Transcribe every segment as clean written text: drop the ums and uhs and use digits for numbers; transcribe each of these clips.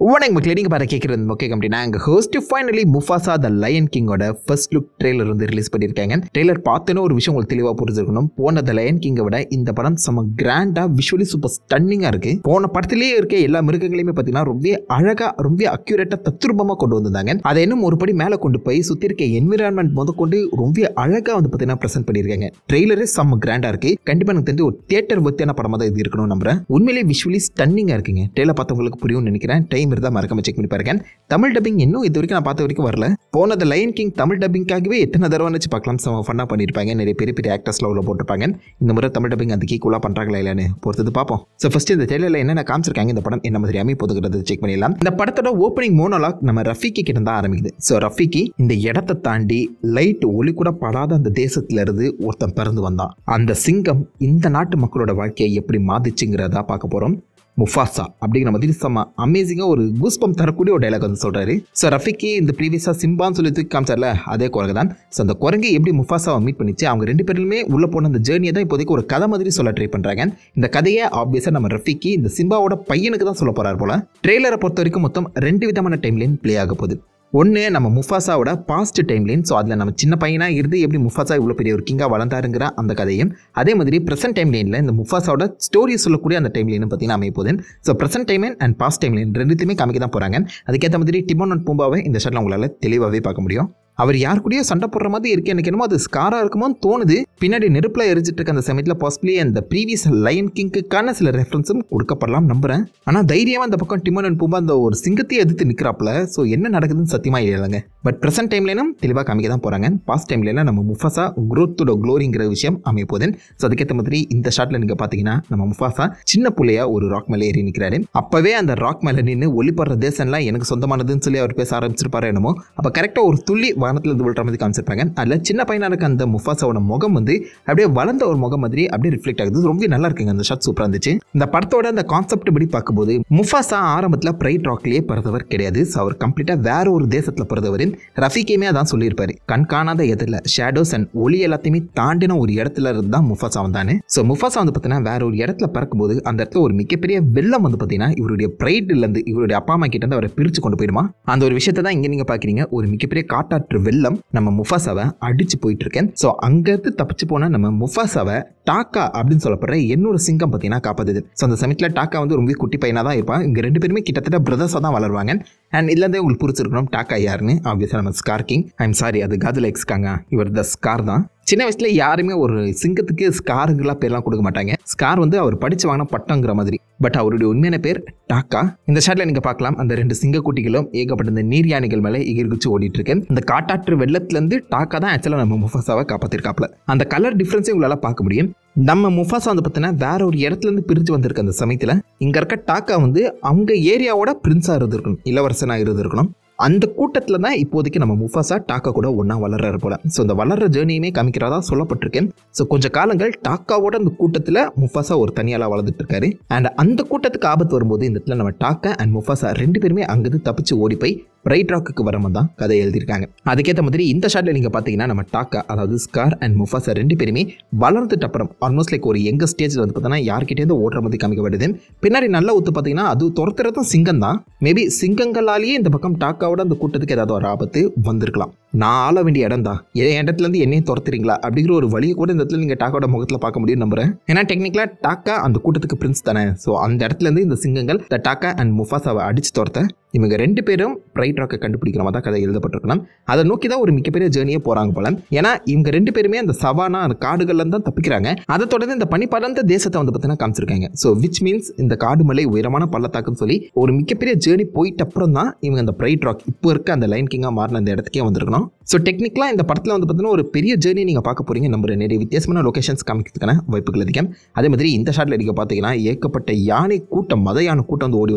வணக்கம் மக்களே, நீங்க பாரு கேட்குறது முக்கிய கம்பெனி. நாங்கள் host finally Mufasa the lion கிங்கோட ஃபர்ஸ்ட் லுக் ட்ரெய்லர் வந்து ரிலீஸ் பண்ணியிருக்காங்க. ட்ரெய்லர் பார்த்தோன்னா ஒரு விஷயம் உங்களுக்கு தெளிவாக புரிஞ்சிருக்கணும். போன த லயன் கிங்கை விட இந்த படம் செம்ம கிராண்டாக விஷுவலி சூப்பர் ஸ்டன்னிங்காக இருக்கு. போன படத்திலேயே இருக்க எல்லா மிருகங்களையுமே பார்த்தீங்கன்னா ரொம்ப அழகாக ரொம்ப அக்யூரேட்டாக தத்ரூபமாக கொண்டு வந்திருந்தாங்க. அதை இன்னும் ஒரு படி மேலே கொண்டு போய் சுற்றி இருக்க என்விரான்மெண்ட் முதற்கொண்டு ரொம்ப அழகாக வந்து பார்த்தீங்கன்னா ப்ரெசென்ட் பண்ணியிருக்காங்க. ட்ரெய்லரே செம்ம கிராண்டாக இருக்கு. கண்டிப்பாக எனக்கு தெரிஞ்சு ஒரு தியேட்டர் ஒத்தியான படமாக தான் இது இருக்கணும் நம்புறேன். உண்மையிலேயே விஷுவலி ஸ்டன்னிங்காக இருக்குங்க. ட்ரெய்லர் பார்த்தவங்களுக்கு புரியும்னு நினைக்கிறேன். டைம் இருந்தால் மறக்காம செக் பண்ணி பாருங்க. தமிழ் டப்பிங் இன்னும் இது வரைக்கும் நான் பார்த்த வரைக்கும் வரல. போன த லயன் கிங் தமிழ் டப்பிங்காகவே எத்தனை தடவை வச்சு பார்க்கலாம். ஃபன்னா பண்ணியிருப்பாங்க. நிறைய பெரிய பெரிய ஆக்டர்ஸ்ல உள்ள போட்டிருப்பாங்க. இந்த முறை தமிழ் டப்பிங் அந்த கீக்குள்ளா பண்றாங்களா இல்லைன்னு பொறுத்தது பார்ப்போம். ஸோ ஃபர்ஸ்ட் இந்த ட்ரெய்லர்ல என்னென்ன காமிச்சிருக்காங்க, இந்த படம் என்ன மாதிரி அமைப்போதுங்கிறது செக் பண்ணிடலாம். இந்த படத்தோட ஓப்பனிங் மோனோலாக் நம்ம ரஃபிகி கிட்ட தான் ஆரம்பிக்குது. ஸோ ரஃபிகி இந்த இடத்தை தாண்டி லைட் ஒளி கூட படாத அந்த தேசத்துல இருந்து ஒருத்தன் பிறந்து வந்தான். அந்த சிங்கம் இந்த நாட்டு மக்களோட வாழ்க்கையை எப்படி மாதிச்சுங்கிறதா பார்க்க போறோம். முஃபாசா அப்படிங்கிற மாதிரி செம்ம அமேசிங்காக ஒரு கூஸ்பம் தரக்கூடிய ஒரு டைலாக் வந்து சொல்கிறாரு. ஸோ ரஃபிக்கு இந்த ப்ரீவியஸாக சிம்பான்னு சொல்லி தூக்கி காமிச்சார்ல, அதே குரங்கு தான். ஸோ அந்த குரங்கு எப்படி முஃபாசாவை மீட் பண்ணிச்சு, அவங்க ரெண்டு பேருமே உள்ளே போன அந்த ஜேர்னியை தான் இப்போதைக்கு ஒரு கதை மாதிரி சொல்ல ட்ரை பண்ணுறாங்க. இந்த கதையை ஆப்வியஸாக நம்ம ரஃபிக்கு இந்த சிம்பாவோட பையனுக்கு தான் சொல்ல போகிறார் போல. ட்ரெய்லரை பொறுத்த வரைக்கும் மொத்தம் 2 விதமான டைம்லைன் ப்ளே ஆக போகுது. ஒன்று நம்ம முஃபாசாவோட பாஸ்ட் டைம்லைன். ஸோ அதில் நம்ம சின்ன பையனாக இருந்து எப்படி முஃபாசா இவ்வளோ பெரிய ஒரு கிங்காக வளர்ந்தாருங்கிற அந்த கதையும், அதே மாதிரி ப்ரெசென்ட் டைம்லைனில் இந்த முஃபாசாவோட ஸ்டோரி சொல்லக்கூடிய அந்த டைம்லைனும் பார்த்தீங்கன்னா அமைப்போது. So present timeline and past timeline ரெண்டுத்தையுமே காமிக்க தான் போகிறாங்க. அதுக்கேற்ற மாதிரி டிமோன் அண்ட் பூம்பாவை இந்த ஷாட்டில் உங்களால் தெளிவாகவே பார்க்க முடியும். அவர் யார் கூடயோ சண்டை போடுற மாதிரி இருக்கு. எனக்கு என்னமோ அது ஸ்காராக இருக்குமோன்னு தோணுது. பின்னாடி நெருப்பில் எரிஞ்சிட்டு இருக்க அந்த சமயத்தில் பாசிபிளி அந்த ப்ரீவியஸ் லயன் கிங்குக்கான சில ரெஃபரன்ஸும் கொடுக்கப்படலாம் நம்புறேன். ஆனால் தைரியமாக அந்த பக்கம் டிமோன் அண்ட் பூம்பா அந்த ஒரு சிங்கத்தையே எதிர்த்து நிற்கிறாப்புல. ஸோ என்ன நடக்குதுன்னு சத்தியமாக இல்லைங்க. பட் ப்ரெசென்ட் டைம்லைனும் தெளிவாக காமிக்க தான் போகிறாங்க. பாஸ்ட் டைம்ல நம்ம முஃபாசா குரோத்தோட க்ளோரிங்கிற விஷயம் அமைய போகுது. ஸோ அதுக்கேற்ற மாதிரி இந்த ஷாட்டில் நீங்கள் பார்த்தீங்கன்னா நம்ம முஃபாசா சின்ன பிள்ளையா ஒரு ராக் மேலே ஏறி நிற்கிறாரு. அப்போவே அந்த ராக் மேலே நின்று ஒளிப்படுற தேசம்லாம் எனக்கு சொந்தமானதுன்னு சொல்லி அவர் பேச ஆரம்பிச்சிருப்பாரு என்னமோ. அப்போ கரெக்டாக ஒரு துள்ளி வானத்தில் இருந்து விழுற மாதிரி காமிச்சிருப்பாங்க. அதில் சின்ன பையனாக இருக்க அந்த முஃபாசாவோட முகம் வந்து அப்படியே வளர்ந்த ஒரு முகம் மாதிரி அப்படியே ரிஃப்ளெக்ட் ஆகுது. ரொம்ப நல்லா இருக்குங்க. அந்த ஷாட் சூப்பராக இருந்துச்சு. இந்த படத்தோட அந்த கான்செப்ட் படி பார்க்கும்போது முஃபாசா ஆரம்பத்தில் பிரைட் ராக்லேயே பிறந்தவர் கிடையாது. ஸோ அவர் கம்ப்ளீட்டாக வேற ஒரு தேசத்தில் பிறந்தவர். ரஃபிகேமே அதான் சொல்லியிருப்பாரு. கண் காணாத இடத்துல ஷேடோஸ் அண்ட் ஒளி எல்லாத்தையுமே தாண்டின ஒரு இடத்துல இருந்து தான் முஃபாசா வந்தானே. ஸோ முஃபாசா வந்து பார்த்தீங்கன்னா வேற ஒரு இடத்துல பிறக்கும்போது அந்த இடத்துல ஒரு மிகப்பெரிய வெள்ளம் வந்து பார்த்தீங்கன்னா இவருடைய பிரைட்லேருந்து இவருடைய அப்பா அம்மா கிட்ட இருந்து அவரை பிரித்து கொண்டு போயிடுமா. அந்த ஒரு விஷயத்தை தான் இங்கே நீங்கள் பார்க்குறீங்க. ஒரு மிகப்பெரிய காட்டாற்று வெள்ளம் நம்ம முஃபாசாவை அடிச்சு போயிட்டு இருக்கேன். ஸோ அங்கிருந்து தப்பிச்சு போன நம்ம முஃபாசாவை டாக்கா அப்படின்னு சொல்லப்படுற இன்னொரு சிங்கம் பார்த்தீங்கன்னா காப்பாத்துது. ஸோ அந்த சமயத்தில் டாக்கா வந்து ரொம்ப குட்டி பையனாக தான் இருப்பான். இங்கே 2 பேருமே கிட்டத்தட்ட பிரதர்ஸாக தான் வளருவாங்க. அண்ட் இதுலேருந்தே உங்களுக்கு புரிச்சிருக்கணும் டாக்கா யாருன்னு. ஆப்வியஸாக நம்ம ஸ்கார் கிங். ஐம் சாரி, அது காதுல எக்ஸ்காங்க. இவர் த ஸ்கார் தான். சின்ன வயசுல யாருமே ஒரு சிங்கத்துக்கு ஸ்காருங்களா பேர்லாம் கொடுக்க மாட்டாங்க. ஸ்கார் வந்து அவர் படிச்சு வாங்கின பட்டங்கிற மாதிரி. பட் அவருடைய உண்மையான பேர் டாக்கா. இந்த ஷாட்ல நீங்க பார்க்கலாம், அந்த 2 சிங்கக்குட்டிகளும் ஏகப்பட்ட இந்த நீர் யானைகள் மேலே எகிர்குச்சு ஓடிட்டு இருக்கு. இந்த காட்டாற்று வெள்ளத்திலிருந்து டாக்கா தான் ஆக்சுவலாக நம்ம முஃபாசாவை காப்பாத்திருக்காப்ல. அந்த கலர் டிஃபரன்ஸையும் உங்களால பார்க்க முடியும். நம்ம முஃபாசா வந்து பார்த்தீங்கன்னா வேற ஒரு இடத்துல இருந்து பிரிஞ்சு வந்திருக்க அந்த சமயத்தில் இங்க இருக்க டாக்கா வந்து அவங்க ஏரியாவோட பிரின்ஸா இருந்திருக்கணும், இளவரசனா இருந்திருக்கணும். அந்த கூட்டத்தில் தான் இப்போதைக்கு நம்ம முஃபாசா டாக்கா கூட ஒன்றா வளர்றாரு போல. ஸோ இந்த வளர்ற ஜேர்னியுமே காமிக்கிறதா சொல்லப்பட்டிருக்கேன். ஸோ கொஞ்சம் காலங்கள் டாக்காவோட அந்த கூட்டத்தில் முஃபாசா ஒரு தனியாளாக வளர்ந்துட்டு இருக்காரு. அண்ட் அந்த கூட்டத்துக்கு ஆபத்து வரும்போது இந்த இடத்துல நம்ம டாக்கா அண்ட் முஃபாசா 2 பேருமே அங்கிருந்து தப்பிச்சு ஓடி போய் பிரைட் ராக்குக்கு வரமா தான் கதை எழுதியிருக்காங்க. அதுக்கேற்ற மாதிரி இந்த ஷாட்ல நீங்கள் பார்த்தீங்கன்னா நம்ம டாக்கா அதாவது ஸ்கார் அண்ட் முஃபாசா 2 பேருமே வளர்ந்துட்டு அப்புறம் ஆல்மோஸ்ட் லைக் ஒரு எங்க ஸ்டேஜில் வந்து பார்த்தீங்கன்னா யார்கிட்டேருந்து ஓடுற மாதிரி காமிக்கப்படுது. பின்னாடி நல்லா ஒத்து பார்த்தீங்கன்னா அது துரத்துறதும் சிங்கம் தான். மேபி சிங்கங்களாலேயே இந்த பக்கம் டாக்காவோட அந்த கூட்டத்துக்கு ஏதாவது ஒரு ஆபத்து வந்திருக்கலாம். நான் ஆள வேண்டிய இடம் தான், என் இடத்துலேருந்து என்னையும் துரத்துறீங்களா அப்படிங்கிற ஒரு வழியை கூட இந்த இடத்துல நீங்கள் டாக்காவோட முகத்தில் பார்க்க முடியும் நம்புறேன். ஏன்னா டெக்னிக்கலாக டாக்கா அந்த கூட்டத்துக்கு பிரின்ஸ் தானே. ஸோ அந்த இடத்துலேருந்து இந்த சிங்கங்கள் டாக்கா அண்ட் முஃபாசாவை அடிச்சு துரத்த இவங்க 2 பேரும் பிரைட் ராக்கை கண்டுபிடிக்கிற மாதிரி தான் கதை எழுதப்பட்டிருக்கலாம். அதை நோக்கி தான் ஒரு மிகப்பெரிய ஜேர்னியே போறாங்க போல. ஏன்னா இவங்க 2 பேருமே அந்த சவானா அந்த காடுகள்ல தான் தப்பிக்கிறாங்க. அதை தொடர்ந்து இந்த பனி படர்ந்த தேசத்தை வந்து பார்த்தீங்கன்னா காமிச்சிருக்காங்க. ஸோ விச் மீன்ஸ் இந்த காடு மலை உயரமான பள்ளத்தாக்குன்னு சொல்லி ஒரு மிகப்பெரிய ஜேர்னி போயிட்டு அப்புறம் தான் இவங்க அந்த பிரைட் ராக் இப்போ இருக்க அந்த லைன் கிங்கா மாறின அந்த இடத்துக்கே வந்திருக்கணும். ஸோ டெக்னிக்கலாக இந்த படத்தில் வந்து பார்த்தீங்கன்னா ஒரு பெரிய ஜேர்னி நீங்கள் பார்க்க போறீங்க. நம்ம நிறைய வித்தியாசமான லொகேஷன்ஸ் காமிக்கிறதுக்கான வாய்ப்புகள் அதிகம். அதே மாதிரி இந்த ஷாட்ல நீங்கள் பார்த்தீங்கன்னா ஏகப்பட்ட யானை கூட்டம், மத யானை கூட்டம் வந்து ஓடி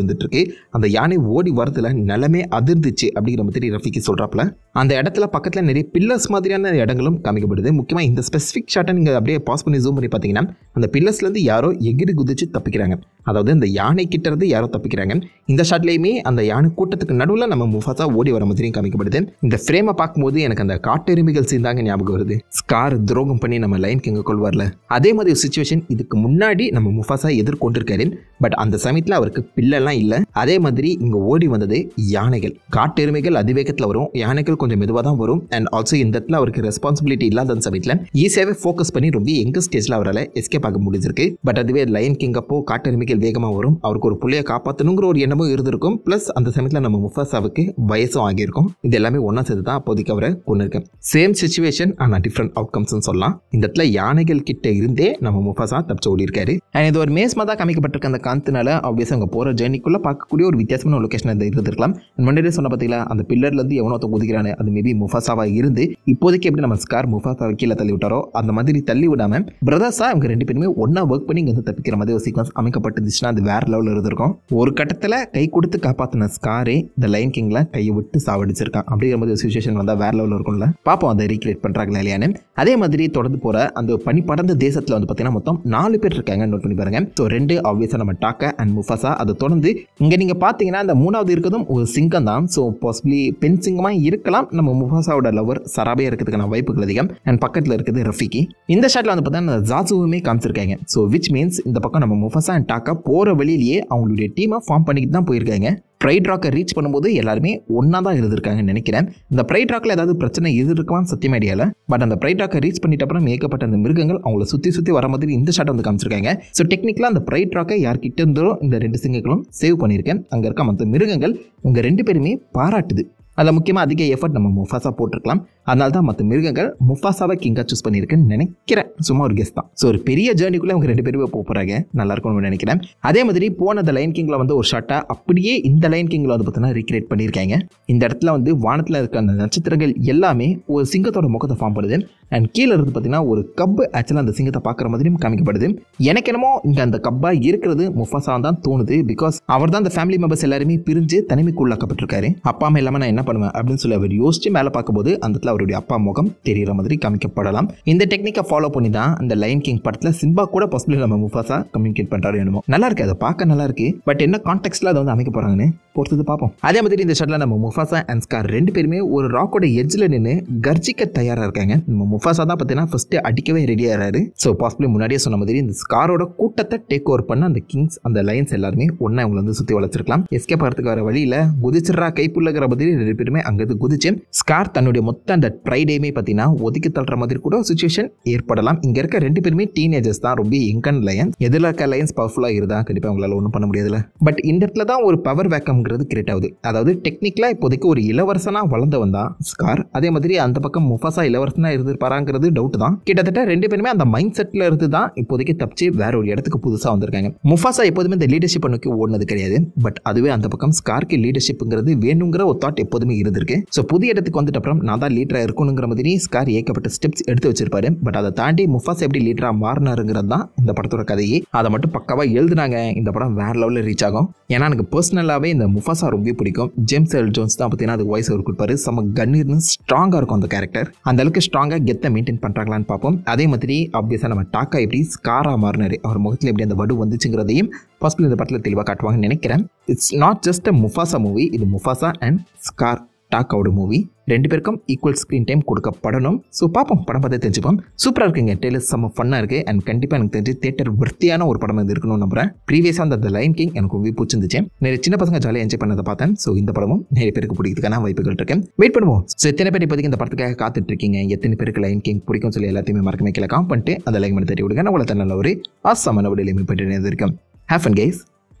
வந்துட்டு இருக்கு. அந்த யானை ஓடி வரதுல நிலமே அதிர்ந்துச்சு அப்படிங்கிற மாதிரி ரஃபிகி சொல்றாப்ல. அந்த இடத்துல பக்கத்தில் நிறைய பில்லர்ஸ் மாதிரியான இடங்களும் காமிக்கப்படுது. முக்கியமாக இந்த ஸ்பெசிஃபிக் ஷாட்டை நீங்கள் அப்படியே பாஸ் பண்ணி ஜூம் பண்ணி பார்த்தீங்கன்னா அந்த பில்லர்ஸ்லேருந்து யாரோ எகிரி குதிச்சு தப்பிக்கிறாங்க. அதாவது அந்த யானை கிட்ட இருந்து யாரோ தப்பிக்கிறாங்க. இந்த ஷாட்லேயுமே அந்த யானை கூட்டத்துக்கு நடுவில் நம்ம முஃபாசா ஓடி வர மாதிரியும் காமிக்கப்படுது. இந்த ஃப்ரேமை பார்க்கும்போது பார்க்கும்போது எனக்கு அந்த காட்டெருமைகள் சீன் தாங்க ஞாபகம் வருது. ஸ்கார் துரோகம் பண்ணி நம்ம லயன் கிங்கை கொள்வார்ல, அதே மாதிரி ஒரு சுச்சுவேஷன் இதுக்கு முன்னாடி நம்ம முஃபாசா எதிர்கொண்டிருக்காரு. பட் அந்த சமயத்தில் அவருக்கு பிள்ளைலாம் இல்லை. அதே மாதிரி இங்கே ஓடி வந்தது யானைகள். காட்டெருமைகள் அதிவேகத்தில் வரும், யானைகள் கொஞ்சம் மெதுவாக தான் வரும். அண்ட் ஆல்சோ இந்த இடத்துல அவருக்கு ரெஸ்பான்சிபிலிட்டி இல்லாத சமயத்தில் ஈஸியாகவே ஃபோக்கஸ் பண்ணி ரொம்ப எங்க ஸ்டேஜில் அவரால் எஸ்கேப் ஆக முடிஞ்சிருக்கு. பட் அதுவே லயன் கிங் அப்போ காட்டெருமைகள் வேகமாக வரும், அவருக்கு ஒரு புள்ளையை காப்பாற்றணுங்கிற ஒரு எண்ணமும் இருந்திருக்கும். ப்ளஸ் அந்த சமயத்தில் நம்ம முஃபாசாவுக்கு வயசும் ஆகியிருக்கும். இது எல்லாமே ஒன்றா சேர்த்து தான் அப்போதைக்கு அவரை கொண்டிருக்கேன். சேம் சிச்சுவேஷன் ஆனால் டிஃப்ரெண்ட் அவுட்கம்ஸ்னு சொல்லலாம். இந்த இடத்துல யானைகள் கிட்ட இருந்தே நம்ம முஃபாசா தப்பிச்சு ஓடி இருக்காரு. அண்ட் இது ஒரு மேஸ்மா தான் காமிக்கப்பட்டிருக்க அந்த காந்தனால ஆப்வியஸாக அவங்க போகிற ஜேர்னிக்குள்ளே பார்க்கக்கூடிய ஒரு வித்தியாசமான லொகேஷன் இருந்திருக்கலாம். முன்னாடியே சொன்ன பார்த்தீங்களா, அந்த பில்லர்லேருந்து எவனோ குதிக்கிறானு, அது மேபி முஃபாசாவா இருந்து இப்போதைக்கு எப்படி நம்ம ஸ்கார் முஃபாசாவை கீழே தள்ளி விட்டாரோ அந்த மாதிரி தள்ளி விடாமல் பிரதர்ஸா அவங்க 2 பேருமே ஒன்றா ஒர்க் பண்ணி இங்கே வந்து தப்பிக்கிற மாதிரி ஒரு சீக்வன்ஸ் அமைக்கப்பட்டுச்சுன்னா அது வேற லெவலில் இருந்திருக்கும். ஒரு கட்டத்தில் கை கொடுத்து காப்பாற்றின ஸ்காரே இந்த லயன் கிங்கில் கையை விட்டு சாவடிச்சிருக்கான். அப்படிங்கிற மாதிரி ஒரு சுச்சுவேஷன் வந்தால் வேற லெவலில் இருக்கும்ல. பார்ப்போம் அதை ரீக்ரியேட் பண்ணுறாங்களா இல்லையான்னு. அதே மாதிரி தொடர்ந்து போகிற அந்த பனி படர்ந்த தேசத்தில் வந்து பார்த்தீங்கன்னா மொத்தம் 4 பேர் இருக்காங்க. நோட் பண்ணி பாருங்க. ஸோ 2 ஆப்வியஸாக நம்ம டாக்கா அண்ட் முஃபாசா. அதை தொடர்ந்து இங்கே நீங்கள் பார்த்தீங்கன்னா அந்த 3வது இருக்கிறதும் ஒரு சிங்கம் தான். ஸோ பாசிபிளி பெண் சிங்கமாக இருக்கலாம். நம்ம முஃபாசாவோட லவர் சராபே இருக்கிறதுக்கான வாய்ப்புகள் அதிகம். அண்ட் பக்கத்தில் இருக்குது ரஃபிகி. இந்த ஷாட்டில் வந்து பார்த்தீங்கன்னா ஜாசுவுமே காமிச்சிருக்காங்க. ஸோ விச் மீன்ஸ் இந்த பக்கம் நம்ம முஃபாசா அண்ட் டாக்கா போகிற வழியிலேயே அவங்களுடைய டீமை ஃபார்ம் பண்ணிக்கிட்டு தான் போயிருக்காங்க. ப்ரைட் ராக்கை ரீச் பண்ணும்போது எல்லாருமே ஒன்றா தான் இருந்திருக்காங்கன்னு நினைக்கிறேன். இந்த ப்ரைட் ராக்கில் ஏதாவது பிரச்சனை இருக்கான்னு சத்தியம் ஐடியாவில். பட் அந்த ப்ரைட் ராக்கை ரீச் பண்ணிட்ட அப்புறம் ஏகப்பட்ட அந்த மிருகங்கள் அவங்கள சுற்றி வர மாதிரி இந்த ஷாட்டை வந்து காமிச்சிருக்காங்க. ஸோ டெக்னிக்கலாக அந்த ப்ரைட் ராக்கை யார்கிட்ட இருந்தோ இந்த 2 சிங்கங்களும் சேவ் பண்ணியிருக்கேன். அங்கே இருக்க மற்ற மிருகங்கள் உங்கள் 2 பேருமே பாராட்டுது. அதில் முக்கியமாக அதிக எஃபர்ட் நம்ம முஃபாசா போட்டிருக்கலாம். அதனால தான் மற்ற மிருகங்கள் முஃபாசாவை கிங்காக சூஸ் பண்ணியிருக்குன்னு நினைக்கிறேன். சும்மா ஒரு கெஸ் தான். ஸோ ஒரு பெரிய ஜேர்னிக்குள்ளே அவங்க 2 பேருமே போகிறாங்க. நல்லா இருக்கும்னு நினைக்கிறேன். அதே மாதிரி போன அந்த லயன் கிங்கில் வந்து ஒரு ஷாட்டை அப்படியே இந்த லயன் கிங்கில் வந்து பார்த்தீங்கன்னா ரீக்ரியேட் பண்ணியிருக்காங்க. இந்த இடத்துல வந்து வானத்தில் இருக்க அந்த நட்சத்திரங்கள் எல்லாமே ஒரு சிங்கத்தோட முகத்தை ஃபார்ம் பண்ணுது. அண்ட் கீழே இருந்து பார்த்தீங்கன்னா ஒரு கப்பு ஆக்சுவலாக அந்த சிங்கத்தை பார்க்குற மாதிரியும் காமிக்கப்படுது. எனக்கு என்னமோ இங்கே அந்த கப்பாக இருக்கிறது முஃபாசா தான் தோணுது. பிகாஸ் அவர் தான் அந்த ஃபேமிலி மெம்பர்ஸ் எல்லாருமே பிரிஞ்சு தனிமைக்குள்ளாக்கப்பட்டிருக்காரு. அப்பா அம்மா இல்லாமல் நான் என்ன பண்ணுவேன் அப்படின்னு சொல்லி அவர் யோசிச்சு மேலே பார்க்கும்போது அந்த இடத்துல அவருடைய அப்பா முகம் தெரிகிற மாதிரி காமிக்கப்படலாம். இந்த டெக்னிக்கை ஃபாலோ பண்ணி தான் அந்த லயன் கிங் படத்தில் சிம்பா கூட பாசிபிளி நம்ம முஃபாசா கம்யூனிகேட் பண்ணுறாரு என்னமோ. நல்லா இருக்கு, அதை பார்க்க நல்லா இருக்கு. பட் என்ன கான்டெக்ட்ல அதை வந்து அமைக்க போறாங்கன்னு பொறுத்தது பார்ப்போம். அதே மாதிரி இந்த ஷாட்ல நம்ம முஃபாசா அண்ட் ஸ்கார் 2 பேருமே ஒரு ராக்கோட எட்ஜில் நின்று கர்ஜிக்க தயாராக இருக்காங்க. நம்ம முஃபாசா தான் பார்த்தீங்கன்னா ஃபர்ஸ்ட் அடிக்கவே ரெடியாகிறாரு. ஸோ பாசிபிளி முன்னாடியே சொன்ன மாதிரி இந்த ஸ்காரோட கூட்டத்தை டேக் ஓவர் பண்ண அந்த கிங்ஸ் அந்த லயன்ஸ் எல்லாருமே ஒன்னா இவங்களை வந்து சுற்றி வளர்ச்சிருக்கலாம். எஸ்கேப் ஆகிறதுக்கு வர வழியில் குதிச்சிட்றா கைப்புள்ளகிற மாதிரி 2 பேருமே அங்கே குதிச்சு ஸ்கார் தன்னுடைய மொத்த அந்த ட்ரைடேமே பார்த்தீங்கன்னா ஒதுக்கி தள்ளுற மாதிரி கூட சுச்சுவேஷன் ஏற்படலாம். இங்க இருக்க 2 பேருமே டீனேஜர்ஸ் தான், ரொம்ப யங்கன் லயன்ஸ். எதில் இருக்க லயன்ஸ் பவர்ஃபுல்லாக இருந்தா கண்டிப்பாக அவங்களால ஒன்றும் பண்ண முடியாதுல. பட் இந்த இடத்துல தான் ஒரு பவர் வேக்கம்ங்கிறது கிரியேட் ஆகுது. அதாவது டெக்னிக்கலாக இப்போதைக்கு ஒரு இளவரசனா வளர்ந்தவன் தான் ஸ்கார். அதே மாதிரி அந்த பக்கம் முஃபாசா இளவரசனா இருந்திருப்பாராங்கிறது டவுட் தான். கிட்டத்தட்ட 2 பேருமே அந்த மைண்ட் செட்ல இருந்து தான் இப்போதைக்கு தப்பிச்சு வேற ஒரு இடத்துக்கு புதுசாக வந்திருக்காங்க. முஃபாசா எப்போதுமே இந்த லீடர்ஷிப் நோக்கி ஓடுனது கிடையாது. பட் அதுவே அந்த பக்கம் ஸ்கார்க்கு லீடர்ஷிப்ங்கிறது வேணுங்கிற ஒரு தாட் எப்போதுமே இருந்திருக்கு. ஸோ புதிய இடத்துக்கு வந்துட்டு அப்புறம் நான் தான் லீடராக இருக்கணுங்கிற மாதிரி ஸ்கார் ஏகப்பட்ட ஸ்டெப்ஸ் எடுத்து வச்சிருப்பாரு. பட் அதை தாண்டி முஃபாசா எப்படி லீடராக மாறினாருங்கிறது தான் இந்த படத்தோட கதையே. அதை மட்டும் பக்காவா எழுதுனாங்க. இந்த படம் வேற லெவலில் ரீச் ஆகும். ஏன்னா எனக்கு பர்சனலாகவே இந்த முஃபாசா ரொம்ப பிடிக்கும். ஜேம்ஸ் எல் ஜோன்ஸ் தான் பார்த்தீங்கன்னா அது வாய்ஸ் அவர் கொடுப்பாரு. செம்ம கண்ணீர்னு ஸ்ட்ராங்காக இருக்கும் அந்த கேரக்டர். அந்த அளவுக்கு ஸ்ட்ராங்காக கெத்தை மெயின்டைன் பண்ணுறாங்களான்னு பார்ப்போம். அதே மாதிரி ஆப்வியஸாக நம்ம டாக்கா எப்படி ஸ்காரா மாறினாரு, அவர் முகத்தில் எப்படி அந்த வடு வந்துச்சுங்கிறதையும் பாசிபிள் இந்த படத்தில் தெளிவாக காட்டுவாங்கன்னு நினைக்கிறேன். It's not just a Mufasa movie, இது முஃபாசா அண்ட் ஸ்கார் டாக்காவோட மூவி. 2 பேருக்கும் ஈக்குவல் ஸ்க்ரீன் டைம் கொடுக்கப்படணும். ஸோ பார்ப்போம், படம் பார்த்து தெரிஞ்சுப்போம். சூப்பராக இருக்குங்க. டெய்லர் செம்ம ஃபன்னாக இருக்குது. அண்ட் கண்டிப்பாக எனக்கு தெரிஞ்சு தேட்டர் வர்த்தியான ஒரு படம் இது இருக்கணும்னு நம்புறேன். ப்ரீவியஸாக அந்த லயன் கிங் எனக்கு ரொம்ப பிடிச்சிருந்துச்சு. நிறைய சின்ன பசங்க ஜாலியாக என்ஜாய் பண்ணதை பார்த்தேன். ஸோ இந்த படமும் நிறைய பேருக்கு பிடிக்கிறதுக்கான வாய்ப்புகள் இருக்கேன். வெயிட் பண்ணுவோம். ஸோ எத்தனை பேர் இப்போதைக்கு இந்த படத்துக்காக காத்துட்டு இருக்கீங்க, எத்தனை பேருக்கு லயன் கிங் பிடிக்கும் சொல்லி எல்லாத்தையுமே மறக்காம கீழே காம் பண்ணிட்டு அந்த லைக் பண்ணி தட்டி விடுங்க. நான் உங்களை நல்ல ஒரு ஆசமான விடையில மீட் பண்ணிட்டு இருக்கேன். Have fun guys.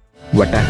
வட்டா